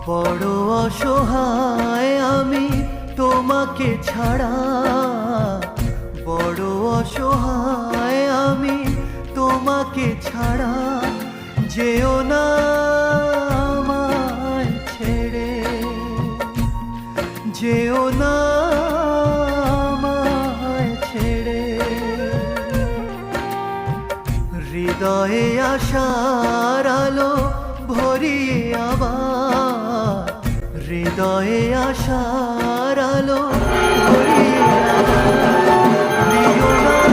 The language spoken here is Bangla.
বড় অসহায় আমি তোমাকে ছাড়া, বড় অসহায় আমি তোমাকে ছাড়া। যেও না আমায় ছেড়ে, যেও না আমায় ছেড়ে। হৃদয়ে আশার আলো ভরিয়ে আবার, হৃদয়ে আশার আলো ভরিয়ে আবার। দিও না